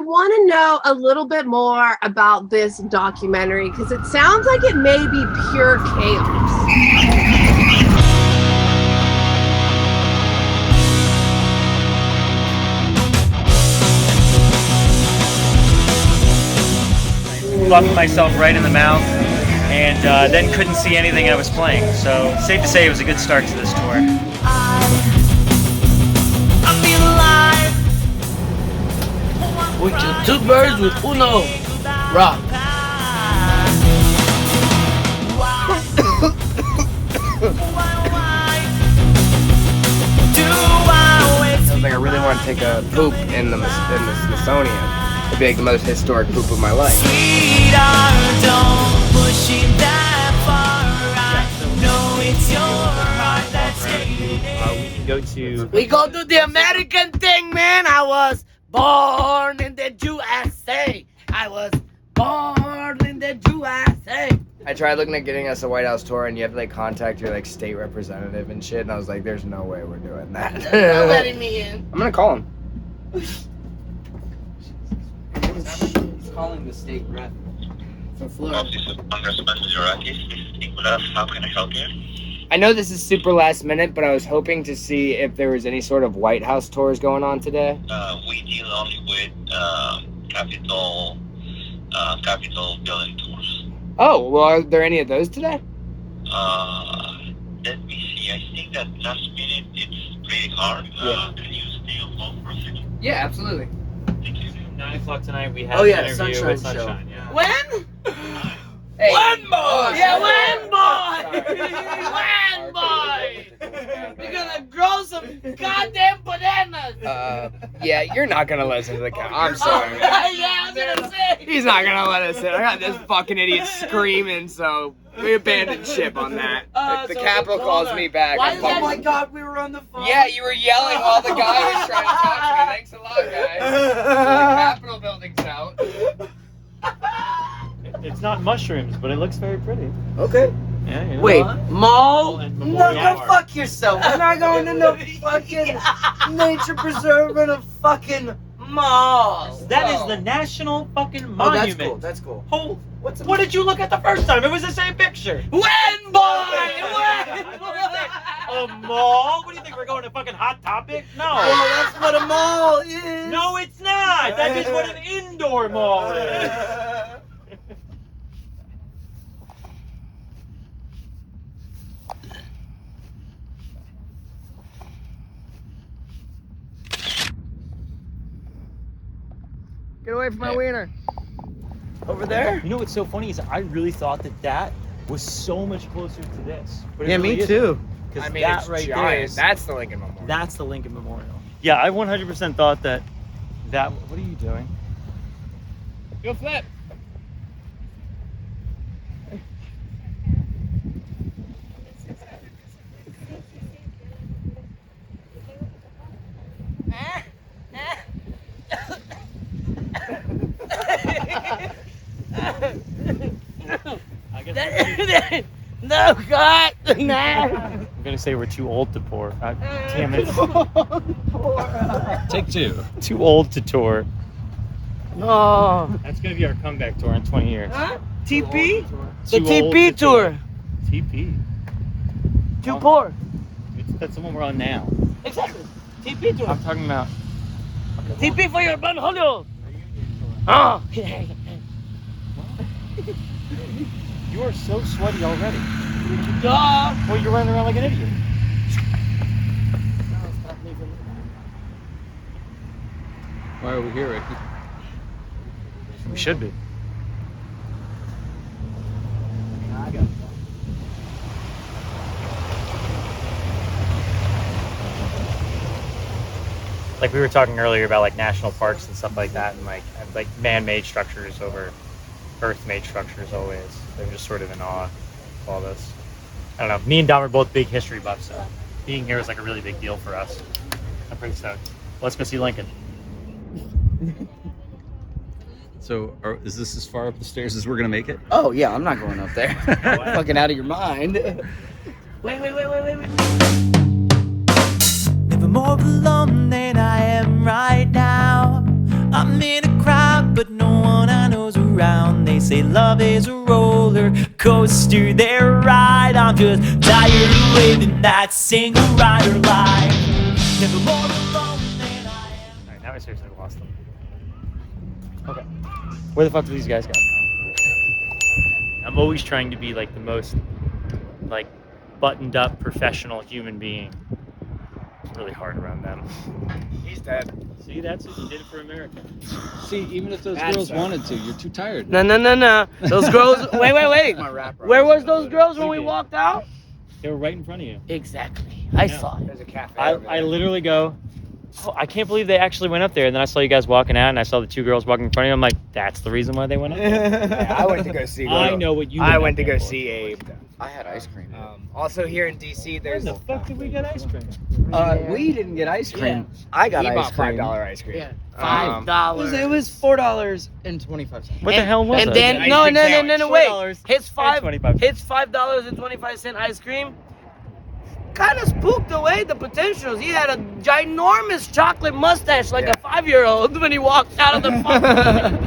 want to know a little bit more about this documentary because it sounds like it may be pure chaos. Bumped myself right in the mouth and then couldn't see anything I was playing. So safe to say it was a good start to this tour. We kill two birds with uno rock. I was like, I really want to take a poop in the Smithsonian. It'd be like the most historic poop of my life. Sweetheart, don't push it that far. I know it's your heart that's taking it. We go do the American thing, man. I was born in the USA. I was born in the USA. I tried looking at getting us a White House tour, and you have to like contact your like state representative and shit. And I was like, "There's no way we're doing that." Not letting me in. I'm gonna call him. He's calling the state rep for Florida. This is Congressman Yorakis. This is Nicolas. How can I help you? I know this is super last minute, but I was hoping to see if there was any sort of White House tours going on today. We deal only with Capitol building tours. Oh, well, are there any of those today? Let me see. I think that last minute it's pretty hard. Can you stay on hold for a second? Yeah, absolutely. Thank you. 9 o'clock tonight we have Oh, yeah, an interview Sunshine with Show. Sunshine. Yeah. When? Hey. One boy! Oh, Yeah, sorry. one boy! One boy! We're gonna grow some goddamn bananas! Yeah, you're not gonna listen to the guy. I'm sorry. Yeah, I was gonna say! He's not gonna let us in. I got this fucking idiot screaming, so we abandoned ship on that. If the so Capitol the calls caller- me back, Why I'm is Oh that- my God, we were on the phone. Yeah, you were yelling while the guy was trying to talk to me. Thanks a lot, guys. The Capitol building's out. It's not mushrooms, but it looks very pretty. Okay. Yeah, you know. Wait, mall? And No, Memorial go Park. fuck yourself. We're not going to no fucking nature preserve in a fucking mall. That is the national fucking Oh, monument. that's cool. That's cool. Oh, What's what did you look at the first time? It was the same picture. When, boy! When? A mall? What do you think? We're going to fucking Hot Topic? No. Well, that's what a mall is. No, it's not. That is what an indoor mall is. Get away from my wiener. Over there? You know what's so funny is I really thought that was so much closer to this. But it Yeah, really me isn't. too. Because I mean, that it's right there giant. is, That's the Lincoln Memorial. that's the Lincoln Memorial. Yeah, I 100% thought that. What are you doing? Go flip. I guess No, God! No! I'm gonna say we're too old to tour. Damn it. Take two. Too old to tour. Oh. That's gonna be our comeback tour in 20 years. Huh? TP? Too The old TP to tour. TP. Too poor. That's the one we're on now. Exactly. TP tour. I'm talking about. TP for your banholio. Oh. You are so sweaty already. Duh. Well, you're running around like an idiot. Why are we here, Ricky? We should be. Like we were talking earlier about like national parks and stuff like that, and like man-made structures over earth-made structures always. They're just sort of in awe of all this. I don't know. Me and Dom are both big history buffs, so being here is like a really big deal for us. I'm pretty stoked. Let's go see Lincoln. So, is this as far up the stairs as we're gonna make it? Oh, yeah, I'm not going up there. Fucking out of your mind. Wait. Never more alone than I am right now. I'm in a crowd. They say love is a roller coaster, they're right. I'm just tired of living that single rider life. Never more alone than I am. Alright, now I seriously lost them. Okay. Where the fuck do these guys go? I'm always trying to be like the most like buttoned up professional human being. It's really hard around them. He's dead. See, that's it. You did it for America. See, even if those That's girls sad. wanted to, you're too tired. No. Those girls. Wait. My rapper. Where was those girls when we walked out? They were right in front of you. Exactly. I Yeah. saw it. There's a cafe. I over there. literally go, oh, I can't believe they actually went up there. And then I saw you guys walking out, and I saw the two girls walking in front of you. I'm like, that's the reason why they went up there. Yeah, I went to go see. I know what you. I up went to there go for. see Abe. I had ice cream. Also here in DC, Where there's the fuck did we get ice cream? We didn't get ice cream. I got he ice bought cream. $5 ice cream. Yeah. Um, $5. It was $4.25. What the hell was And it? then Ice no, cream wait. $4 His $5. $5.25 ice cream kind of spooked away the potentials. He had a ginormous chocolate mustache like a 5-year-old when he walked out of the fucking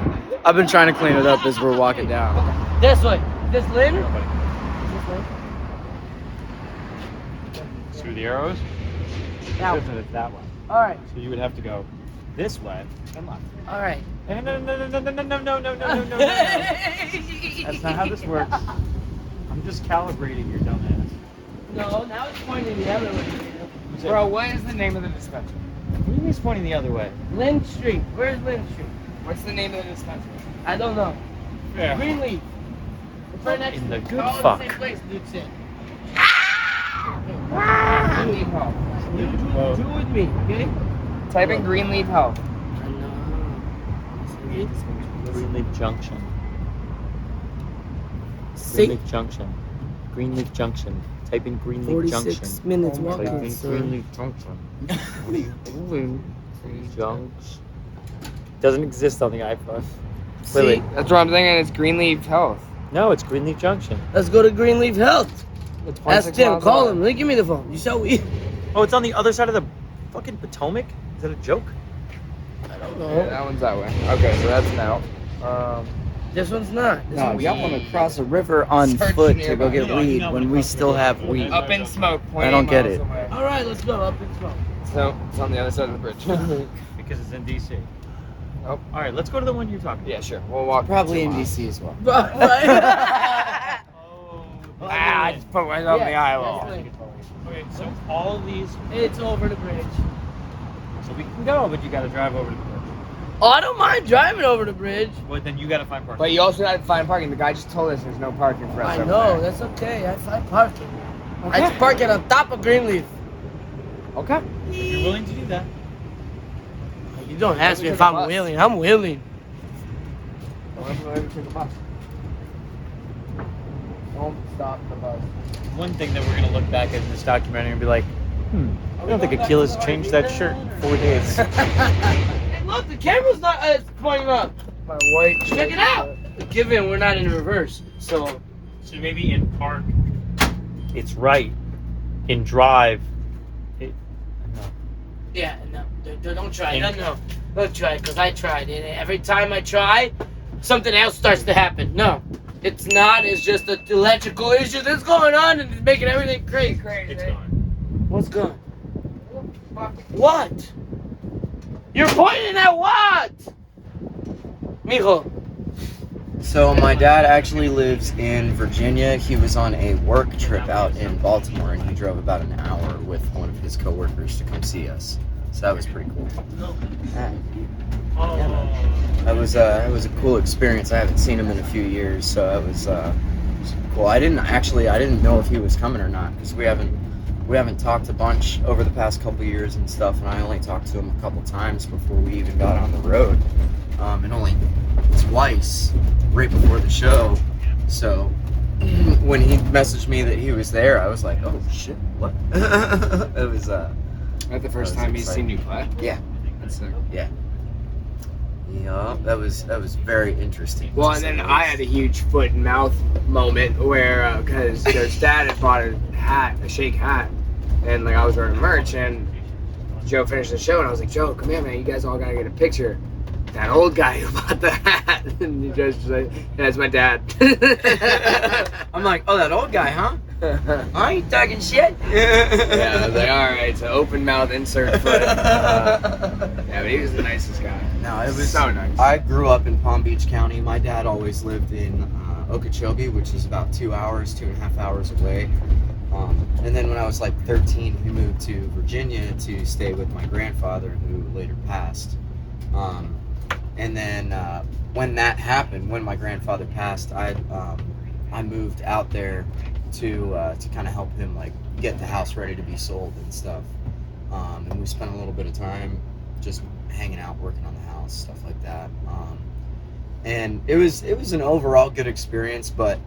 I've been trying to clean it up as we're walking down. This way. This Lynn? Through the arrows? Now. It's that one. All right. So you would have to go this way. Come on. All right. No. That's not how this works. I'm just calibrating your dumb ass. No, now it's pointing the other way. Bro, what is the name of the dispensary? What do you mean it's pointing the other way? Lynn Street. Where's Lynn Street? What's the name of the dispensary? I don't know. Yeah. Greenleaf. It's right next In to the it. good They're all in fuck. the same place, dude said. Greenleaf Health. Do with me, okay? Type in Greenleaf Health. Greenleaf Junction. See? Greenleaf Junction. Greenleaf Junction. Type in Greenleaf 46 Junction. minutes Type walking, in sir. Greenleaf Junction. What are you doing? Junction. Doesn't exist on the iPhone. Wait. That's what I'm thinking. It's Greenleaf Health. No, it's Greenleaf Junction. Let's go to Greenleaf Health. It's Ask 26 Tim. miles Call away. him. Let give me the phone. You so weird. Oh, it's on the other side of the fucking Potomac? Is that a joke? I don't Yeah, know. that one's that way. Okay, so that's now. This one's not. This No, one's y'all want to cross a river on Search foot to go nearby. get weed when we still have weed. Up in smoke. 20 I don't get miles it. away. All right, let's go up in smoke. So it's on the other side of the bridge. Because it's in DC. Oh. All right, let's go to the one you're talking about. Yeah, sure. We'll walk. Probably 2 in miles. DC as well. Right. Ah, I just put myself in the eye wall. that's right. Okay, so all of these, It's over the bridge. so we can go, but you got to drive over to the bridge. Oh, I don't mind driving over the bridge. Well, then you got to find parking. But you also have to find parking. The guy just told us there's no parking for us. I over know, there. that's okay. I find parking. I just park it on top of Greenleaf. Okay. If you're willing to do that. You don't ask me Maybe if take a I'm bus. willing. I'm willing. Don't stop the bus. One thing that we're going to look back at in this documentary and be like, I don't think Aquila's changed that shirt in 4 days. Hey, look, the camera's not pointing up. My white. Check it out. Given we're not in reverse, so So maybe in park, it's right. In drive, no. yeah, no, don't try. No, don't try, because I tried, and every time I try, something else starts to happen. No, it's not. It's just an electrical issue that's going on, and it's making everything crazy. It's gone. What's gone? What? You're pointing at what? Mijo. So my dad actually lives in Virginia. He was on a work trip out in Baltimore, and he drove about an hour with one of his coworkers to come see us. So that was pretty cool. That was a cool experience. I haven't seen him in a few years, so that was cool. I didn't know if he was coming or not, because we haven't talked a bunch over the past couple years and stuff, and I only talked to him a couple times before we even got on the road, and only twice right before the show. So when he messaged me that he was there, I was like, oh shit, what? It was That's the first That was time he's seen you play. yeah. That's sick. Yeah, that was very interesting. Well, to and say then the I least. had a huge foot and mouth moment where, because their dad had bought a hat, a shake hat, and like I was wearing merch, and Joe finished the show, and I was like, Joe, come here, man, you guys all gotta get a picture. that old guy who bought the hat. And you guys just like, yeah, that's my dad. I'm like, oh, that old guy, huh? Are you talking shit? Yeah, I was like, all right, so open mouth, insert foot. Yeah, but he was the nicest guy. No, it was so nice. I grew up in Palm Beach County. My dad always lived in Okeechobee, which is about 2.5 hours away. And then when I was like 13, we moved to Virginia to stay with my grandfather, who later passed. And then when that happened, when my grandfather passed, I moved out there to kind of help him like get the house ready to be sold and stuff. And we spent a little bit of time just hanging out, working on the house, stuff like that. And it was an overall good experience, but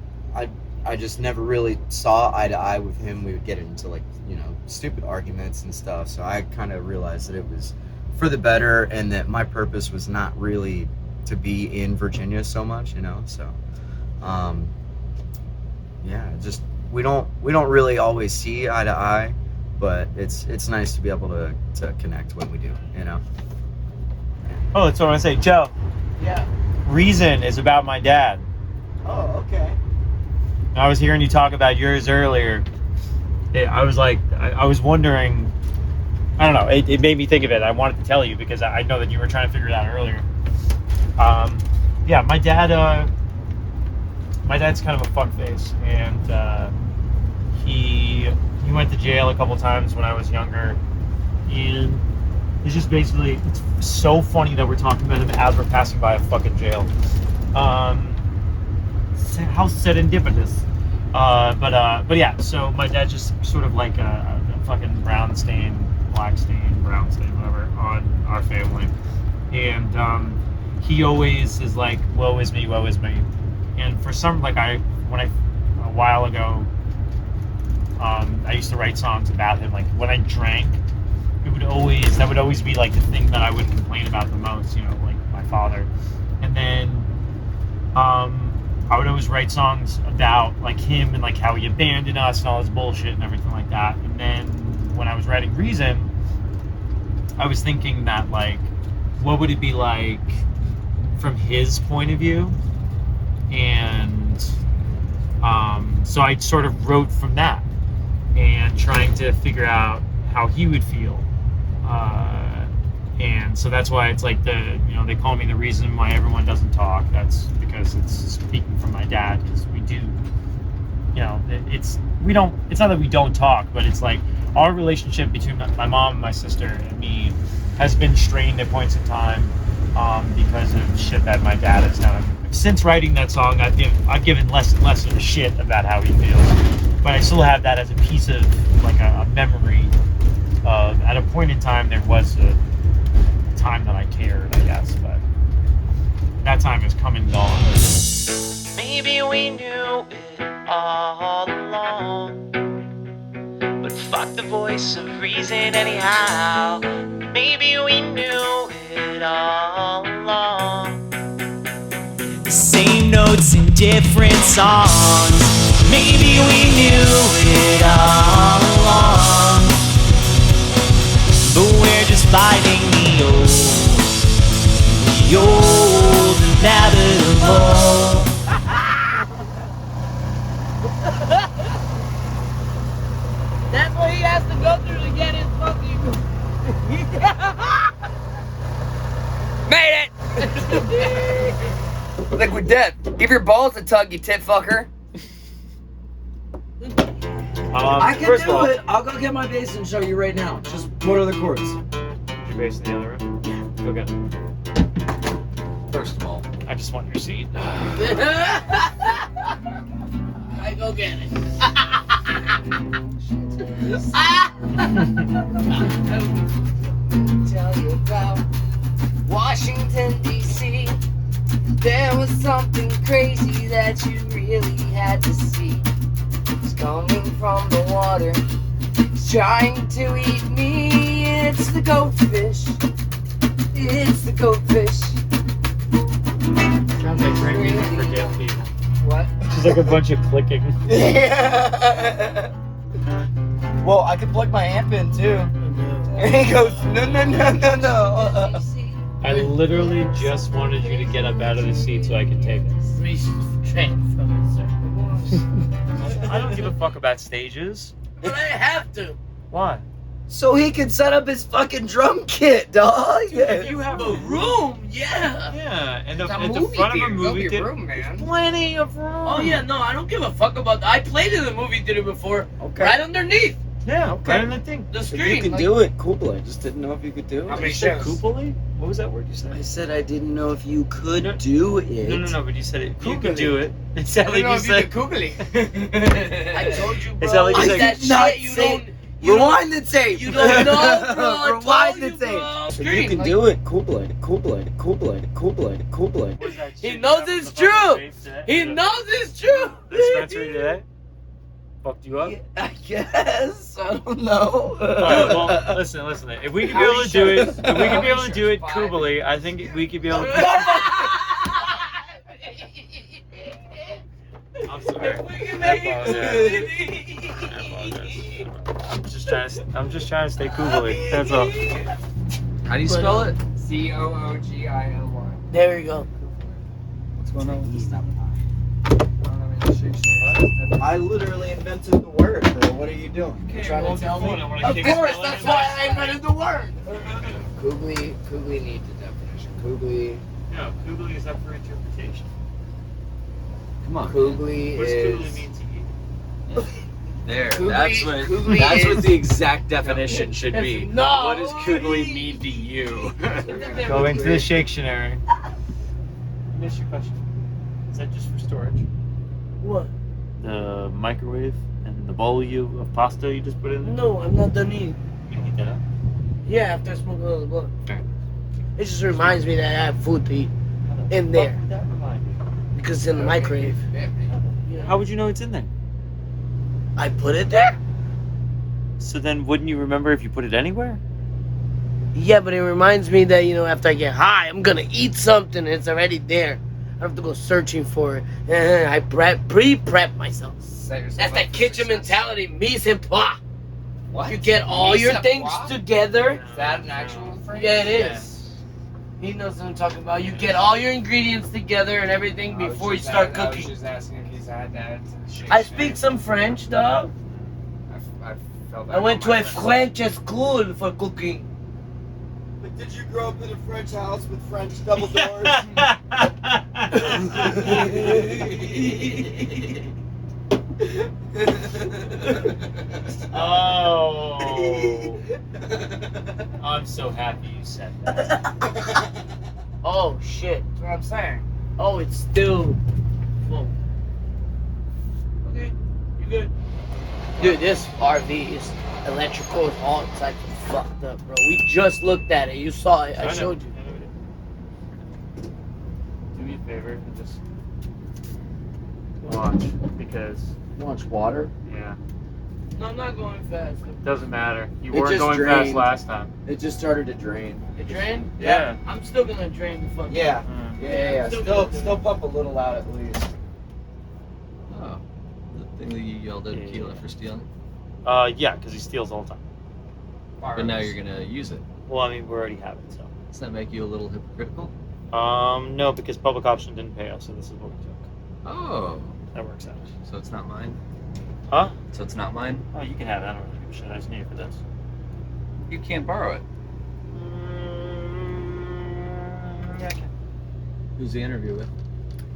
I just never really saw eye to eye with him. We would get into like, you know, stupid arguments and stuff. So I kind of realized that it was for the better, and that my purpose was not really to be in Virginia so much, you know. So yeah, just we don't really always see eye to eye, but it's nice to be able to connect when we do, you know. Oh, that's what I want to say. Joe, Yeah. Reason is about my dad. Oh, okay. I was hearing you talk about yours earlier. I was like, I was wondering, I don't know, it made me think of it. I wanted to tell you because I know that you were trying to figure it out earlier. Yeah, my dad's kind of a fuckface, and he went to jail a couple times when I was younger, and it's just basically, it's so funny that we're talking about him as we're passing by a fucking jail. How serendipitous. But yeah, so my dad just sort of like a fucking brown stain, black stain, brown stain, whatever, on our family. And he always is like, woe is me, woe is me. And for some, like a while ago, I used to write songs about him. Like when I drank, that would always be like the thing that I would complain about the most, you know, like my father. And then I would always write songs about like him and like how he abandoned us and all this bullshit and everything like that. And then when I was writing Reason, I was thinking that like, what would it be like from his point of view? And so I sort of wrote from that and trying to figure out how he would feel. And so that's why it's like they call me the reason why everyone doesn't talk. That's because it's speaking from my dad, because we do, you know, it's not that we don't talk, but it's like our relationship between my mom and my sister and me has been strained at points in time because of shit that my dad has done. Since writing that song, I've given less and less of a shit about how he feels, but I still have that as a piece of like a memory of, at a point in time there was a time that I cared, I guess, but that time has come and gone. Maybe we knew it all along, but fuck the voice of reason anyhow. Maybe we knew it all along. The same notes in different songs. Maybe we knew it all along, but we're just fighting the old inevitable. That's what he has to go through to get his fucking. Made it! Liquid death. Give your balls a tug, you tit fucker. I can first of do all, it. I'll go get my bass and show you right now. Just what are the chords? your bass in the other room? Yeah. Go get it. First of all, I just want your seat. I go get it. Tell you about Washington, D.C. There was something crazy that you really had to see. It's coming from the water. It's trying to eat me. It's the goatfish. It's the goatfish. Sounds like great music for deaf people. What? Just like a bunch of clicking. well, I could plug my amp in too. And he goes, no. I I literally just wanted you to get up out of the seat so I could take it. Train from it, sir. I don't give a fuck about stages. But I have to. Why? So he can set up his fucking drum kit, dog. If you have A room, yeah. Yeah, and It's a at the movie front theater. of a Go movie be theater, room, man. plenty of room. Oh yeah, no, I don't give a fuck about that. I played in the movie theater before. Okay. Right underneath Yeah, Okay. right in the thing. the If screen. you can like- do it, cool. I just didn't know if you could do How it. many You said shows? cooply? What was that word you said? I said I didn't know if you could No. do it. No, but you said it. You Cooply. could do it. It I sounded don't know like if you you said. could Google it. I told you, bro. It sounded like you like said- that Not shit. You say- don't. You don't, Rewind the tape. you don't know, bro. I Rewind told the you, tape. bro. So Screen, you can like- do it. Cool. He knows it's true. He knows it's true. Dispensary today? Fucked you up? I guess. I don't know. Alright, well, listen. If we could be able to do it, cooply, I think we could be able to. I'm sorry. I apologize. I'm just trying to stay cooply. That's all. How do you spell it? COOGILY. There we go. What's going on with this stuff? I literally invented the word, bro. What are you doing? You trying to tell me? Of course, that's why I invented the word. Googly needs a definition. Googly. No, cooply is up for interpretation. Come on. Googly What does cooply is. mean to you? There. Googly- That's what. Googly That's what is- the exact definition should be. No. What does coogly mean to you? Go into the Shakespeare. I missed your question. Is that just for storage? What? The microwave and the bowl of pasta you just put in there? No, I'm not done eating. You can heat that up. Yeah, after I smoke a little blunt. Alright. It just reminds me that I have food to eat in What there would that remind you? because it's in the microwave. How would you know it's in there? I put it there? So then wouldn't you remember if you put it anywhere? Yeah, but it reminds me that, after I get high, I'm gonna eat something. It's already there. I don't have to go searching for it. I pre-prep myself. That's that kitchen mentality. Mise en place. What? You get all Mise your en things place? together. Is that an actual phrase? Yeah, it is. He knows what I'm talking about. You get all your ingredients together and everything before you start I was cooking. just asking in case I had that. I speak some French, dog. I felt that I went on to my a friend. French school for cooking. But did you grow up in a French house with French double doors? Oh. I'm so happy you said that. Oh, shit. That's what I'm saying. Oh, it's still full. Okay, you good? Dude, this RV is electrical is all types of fucked up, bro. We just looked at it. You saw it. I showed you. Do me a favor and just watch, because Watch water. yeah, No, I'm not going fast. it doesn't matter. You It weren't just going fast drained. last time. It just started to drain. It drained? Yeah. I'm still gonna drain the fuck. Yeah. Mm. Yeah. Still pump a little out at least. Oh, the thing that you yelled at Yeah. Aquila for stealing. Yeah, because he steals all the time. But now you're gonna use it. Well, I mean, we already have it, so. Does that make you a little hypocritical? No, because public option didn't pay us, so this is what we took. Oh, That works out. so it's not mine. Huh? So it's not mine. Oh, you can have it. I don't really give a shit. I just need it for this. You can't borrow it. Yeah, I can. Who's the interview with?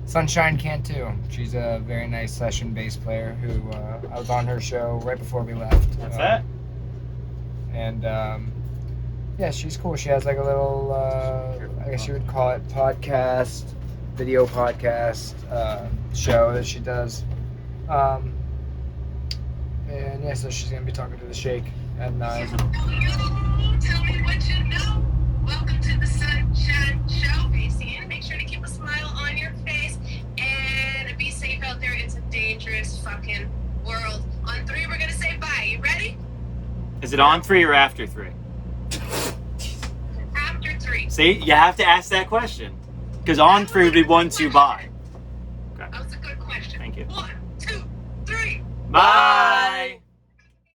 Sunshine Cantu. She's a very nice session bass player who I was on her show right before we left. That's that? And yeah, she's cool. She has like a little, I guess you would call it podcast, video podcast show that she does. And yeah, so she's gonna be talking to the Shake at 9. Tell me what you know. Welcome to the Sunshine Show, Basie. Make sure to keep a smile on your face and be safe out there. It's a dangerous fucking world. On 3, we're gonna say bye. You ready? Is it on 3 or after 3? After 3. See, you have to ask that question. Because on 3 would be 1, 2, bye. That was a good question. Thank you. 1, 2, 3. Bye!